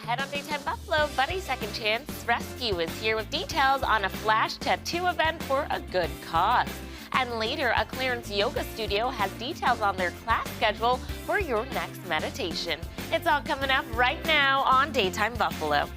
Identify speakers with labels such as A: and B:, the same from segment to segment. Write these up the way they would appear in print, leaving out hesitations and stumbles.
A: Ahead on Daytime Buffalo, Buddy Second Chance Rescue is here with details on a flash tattoo event for a good cause. And later, a clearance yoga studio has details on their class schedule for your next meditation. It's all coming up right now on Daytime Buffalo.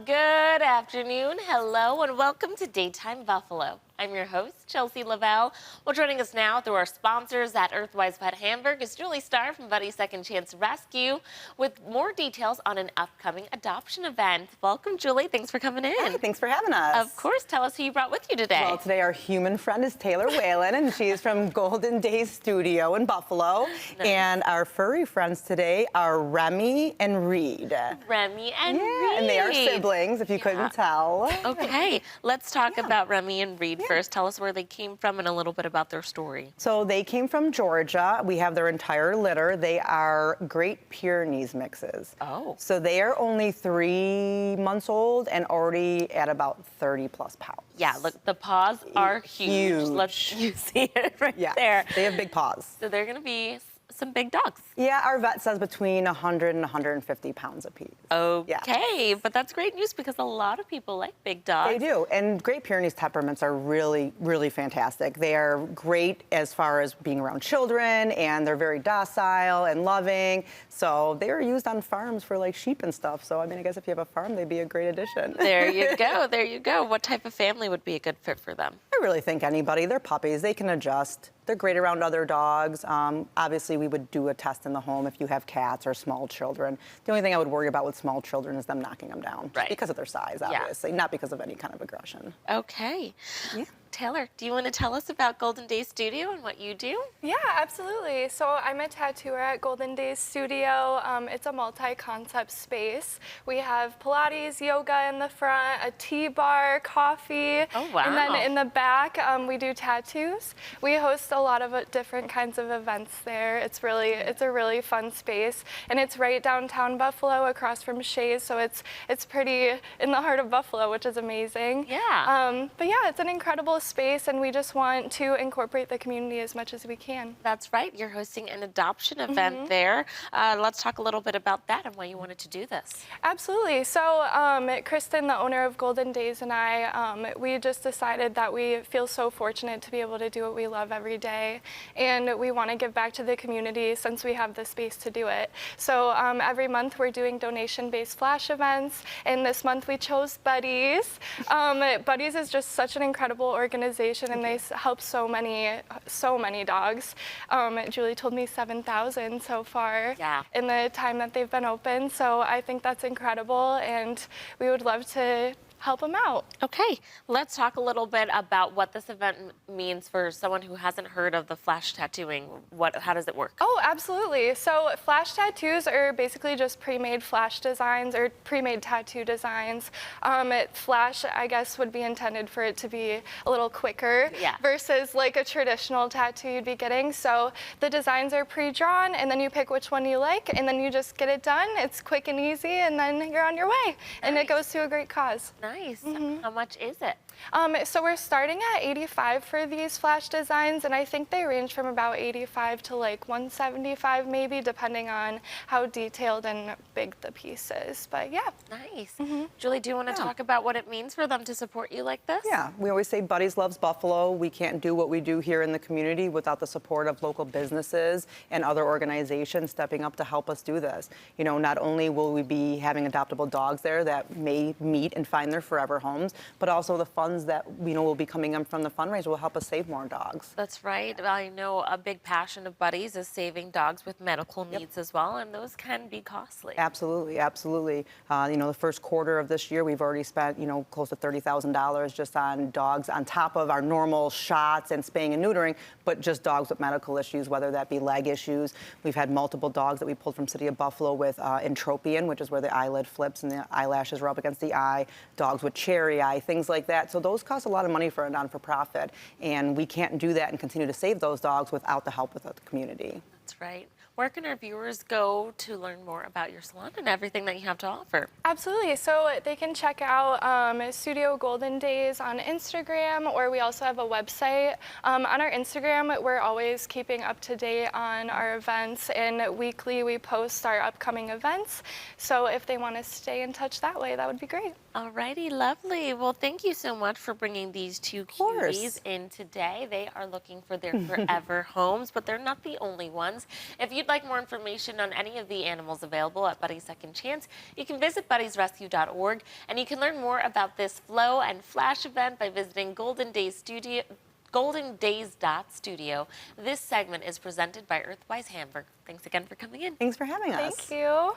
A: Good afternoon, hello, and welcome to Daytime Buffalo. I'm your host, Chelsea Lavelle. Well, joining us now through our sponsors at Earthwise Pet Hamburg is Julie Starr from Buddy Second Chance Rescue with more details on an upcoming adoption event. Welcome, Julie. Thanks for coming in.
B: Hey, thanks for having us.
A: Of course. Tell us who you brought with you today.
B: Well, today our human friend is Taylor Whalen, and she is from Golden Days Studio in Buffalo. Nice. And our furry friends today are Remi and Reed.
A: Remi and Reed.
B: And they are siblings, if you couldn't tell.
A: Okay, let's talk about Remi and Reed first. Tell us where they came from and a little bit about their story.
B: So they came from Georgia. We have their entire litter. They are Great Pyrenees mixes.
A: Oh.
B: So they are only 3 months old and already at about 30+ pounds.
A: Yeah, look, the paws are huge. You see it right there.
B: They have big paws.
A: So they're going to be some big dogs.
B: Yeah, our vet says between 100 and 150 pounds apiece.
A: Okay, but that's great news because a lot of people like big dogs.
B: They do, and Great Pyrenees temperaments are really, really fantastic. They are great as far as being around children, and they're very docile and loving. So they are used on farms for like sheep and stuff. So I mean, I guess if you have a farm, they'd be a great addition.
A: There you go, there you go. What type of family would be a good fit for them?
B: I really think anybody. They're puppies, they can adjust. They're great around other dogs. Obviously, we would do a test in the home if you have cats or small children. The only thing I would worry about with small children is them knocking them down.
A: Right.
B: Because of their size, obviously, not because of any kind of aggression.
A: Okay. Yeah. Taylor, do you want to tell us about Golden Days Studio and what you do?
C: Yeah, absolutely. So I'm a tattooer at Golden Days Studio. It's a multi-concept space. We have Pilates, yoga in the front, a tea bar, coffee.
A: Oh, wow.
C: And then in the back, we do tattoos. We host a lot of different kinds of events there. It's a really fun space. And it's right downtown Buffalo across from Shays. So it's pretty in the heart of Buffalo, which is amazing.
A: Yeah.
C: But yeah, it's an incredible space, and we just want to incorporate the community as much as we can.
A: That's right. You're hosting an adoption event there. Let's talk a little bit about that and why you wanted to do this.
C: Absolutely. So Kristen, the owner of Golden Days, and I, we just decided that we feel so fortunate to be able to do what we love every day, and we want to give back to the community since we have the space to do it. So every month we're doing donation-based flash events, and this month we chose Buddies. Buddies is just such an incredible organization, and they help so many dogs. Julie told me 7,000 so far in the time that they've been open. So I think that's incredible, and we would love to help them out.
A: Okay, let's talk a little bit about what this event means for someone who hasn't heard of the flash tattooing. How does it work?
C: Oh, absolutely. So flash tattoos are basically just pre-made flash designs or pre-made tattoo designs. Flash, I guess, would be intended for it to be a little quicker versus like a traditional tattoo you'd be getting. So the designs are pre-drawn, and then you pick which one you like, and then you just get it done. It's quick and easy, and then you're on your way. And it goes to a great cause.
A: Nice. How much is it?
C: So we're starting at $85 for these flash designs, and I think they range from about $85 to like $175 maybe, depending on how detailed and big the piece is. But yeah.
A: Nice. Julie, do you want to talk about what it means for them to support you like this?
B: Yeah, we always say Buddies loves Buffalo. We can't do what we do here in the community without the support of local businesses and other organizations stepping up to help us do this. You know, not only will we be having adoptable dogs there that may meet and find their forever homes, but also the funds that will be coming in from the fundraiser will help us save more dogs.
A: That's right. I know a big passion of Buddies is saving dogs with medical needs as well, and those can be costly.
B: Absolutely, absolutely. The first quarter of this year, we've already spent, close to $30,000 just on dogs, on top of our normal shots and spaying and neutering, but just dogs with medical issues, whether that be leg issues. We've had multiple dogs that we pulled from City of Buffalo with entropion, which is where the eyelid flips and the eyelashes are up against the eye, dogs with cherry eye, things like that. So those cost a lot of money for a non-for-profit, and we can't do that and continue to save those dogs without the help of the community.
A: That's right. Where can our viewers go to learn more about your salon and everything that you have to offer?
C: Absolutely. So they can check out Studio Golden Days on Instagram, or we also have a website. On our Instagram, we're always keeping up to date on our events, and weekly we post our upcoming events. So if they want to stay in touch that way, that would be great.
A: Alrighty, lovely. Well, thank you so much for bringing these two cuties in today. They are looking for their forever homes, but they're not the only ones. If you'd like more information on any of the animals available at Buddy's Second Chance, you can visit buddysrescue.org, and you can learn more about this Flow and Flash event by visiting goldendays.studio. This segment is presented by Earthwise Hamburg. Thanks again for coming in.
B: Thanks for having us.
C: Thank you.